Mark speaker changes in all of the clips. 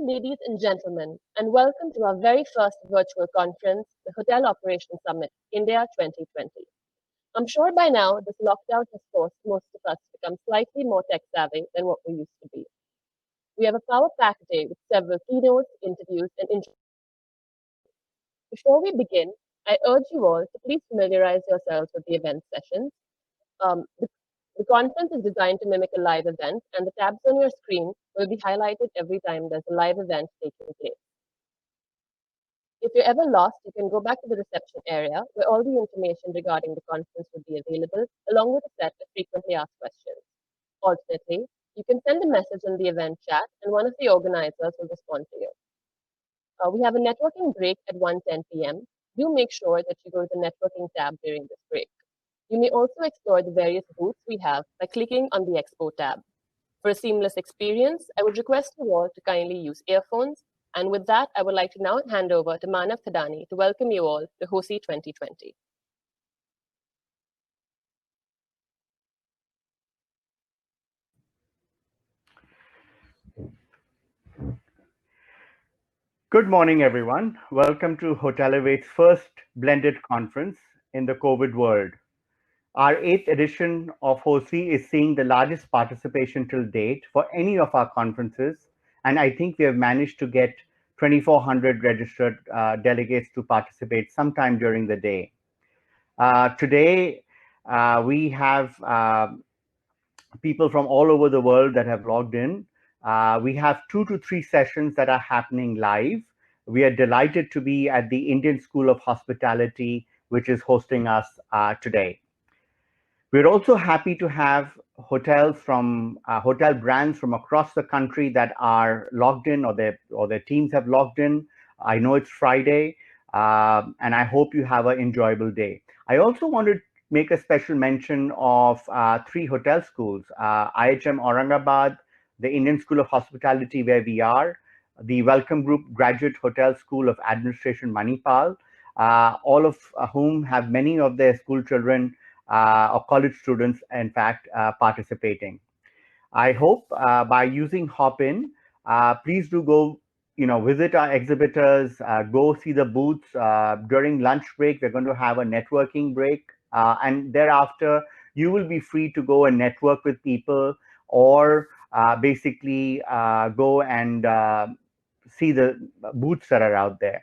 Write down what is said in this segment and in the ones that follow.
Speaker 1: ladies and gentlemen, and welcome to our very first virtual conference, the Hotel Operations Summit, India 2020. I'm sure by now this lockdown has forced most of us to become slightly more tech-savvy than what we used to be. We have a power-packed day with several keynotes, interviews, and Before we begin, I urge you all to please familiarize yourselves with the event sessions. Um, the, the conference is designed to mimic a live event, and the tabs on your screen will be highlighted every time there's a live event taking place. If you're ever lost, you can go back to the reception area where all the information regarding the conference will be available, along with a set of frequently asked questions. Alternately, you can send a message in the event chat, and one of the organizers will respond to you. We have a networking break at 1:10 p.m. Do make sure that you go to the networking tab during this break. You may also explore the various booths we have by clicking on the Expo tab. For a seamless experience, I would request you all to kindly use earphones. And with that, I would like to now hand over to Manav Thadani to welcome you all to HOSI 2020.
Speaker 2: Good morning, everyone. Welcome to Hotelivate's first blended conference in the COVID world. Our 8th edition of HOSI is seeing the largest participation till date for any of our conferences, and I think we have managed to get 2,400 registered delegates to participate sometime during the day. Today, we have people from all over the world that have logged in. We have 2 to 3 sessions that are happening live. We are delighted to be at the Indian School of Hospitality, which is hosting us today. We're also happy to have hotels from hotel brands from across the country that are logged in, or their teams have logged in. I know it's Friday, and I hope you have an enjoyable day. I also want to make a special mention of 3 hotel schools, IHM Aurangabad, the Indian School of Hospitality where we are, the Welcome Group Graduate Hotel School of Administration Manipal, all of whom have many of their school children or college students, in fact, participating. I hope by using Hopin, please do go, visit our exhibitors, go see the booths. During lunch break, we're going to have a networking break. And thereafter, you will be free to go and network with people, or basically go and see the booths that are out there.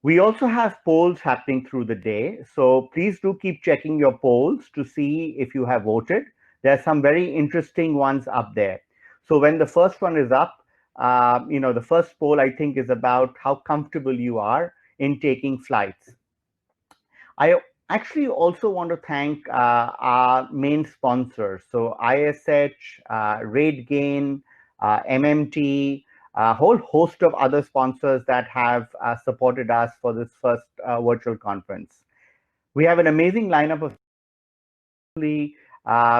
Speaker 2: We also have polls happening through the day. So please do keep checking your polls to see if you have voted. There are some very interesting ones up there. So when the first one is up, the first poll, I think, is about how comfortable you are in taking flights. I actually also want to thank our main sponsors. So ISH, RateGain, MMT, a whole host of other sponsors that have supported us for this first virtual conference. We have an amazing lineup of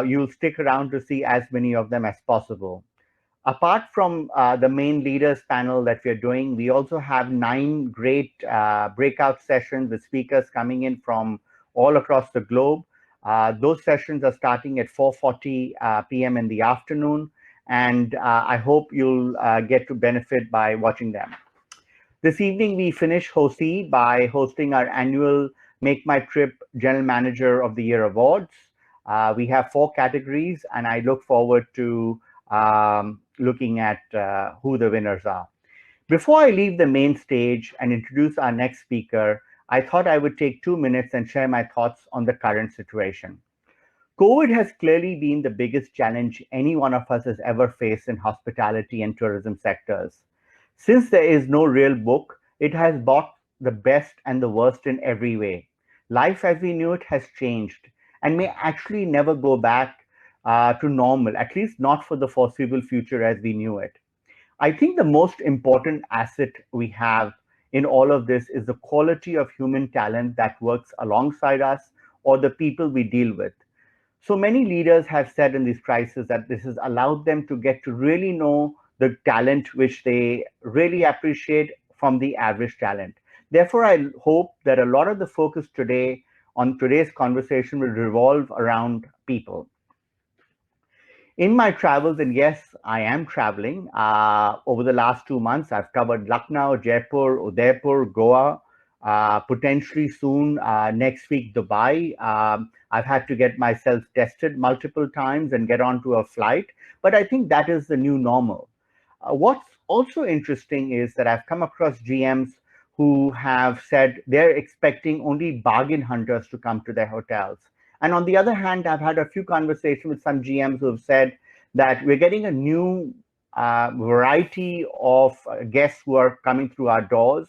Speaker 2: you'll stick around to see as many of them as possible. Apart from the main leaders panel that we're doing, we also have 9 great breakout sessions with speakers coming in from all across the globe. Those sessions are starting at 4:40 p.m. in the afternoon, and I hope you'll get to benefit by watching them. This evening, we finish HOSI by hosting our annual Make My Trip General Manager of the Year Awards. We have 4 categories, and I look forward to looking at who the winners are. Before I leave the main stage and introduce our next speaker, I thought I would take 2 minutes and share my thoughts on the current situation. COVID has clearly been the biggest challenge any one of us has ever faced in hospitality and tourism sectors. Since there is no real book, it has brought the best and the worst in every way. Life as we knew it has changed and may actually never go back to normal, at least not for the foreseeable future as we knew it. I think the most important asset we have in all of this is the quality of human talent that works alongside us, or the people we deal with. So many leaders have said in this crisis that this has allowed them to get to really know the talent which they really appreciate from the average talent. Therefore, I hope that a lot of the focus today on today's conversation will revolve around people. In my travels, and yes, I am traveling. Over the last 2 months, I've covered Lucknow, Jaipur, Udaipur, Goa, potentially soon next week, Dubai. I've had to get myself tested multiple times and get onto a flight, but I think that is the new normal. What's also interesting is that I've come across GMs who have said they're expecting only bargain hunters to come to their hotels. And on the other hand, I've had a few conversations with some GMs who have said that we're getting a new variety of guests who are coming through our doors.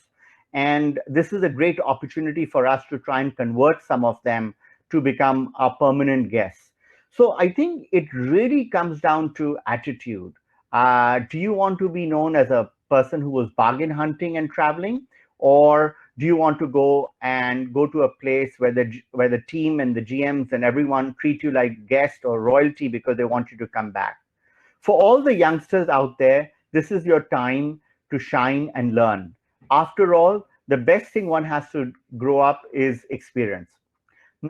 Speaker 2: And this is a great opportunity for us to try and convert some of them to become our permanent guests. So I think it really comes down to attitude. Do you want to be known as a person who was bargain hunting and traveling, or do you want to go to a place where the team and the GMs and everyone treat you like guest or royalty because they want you to come back? For all the youngsters out there, this is your time to shine and learn. After all, the best thing one has to grow up is experience.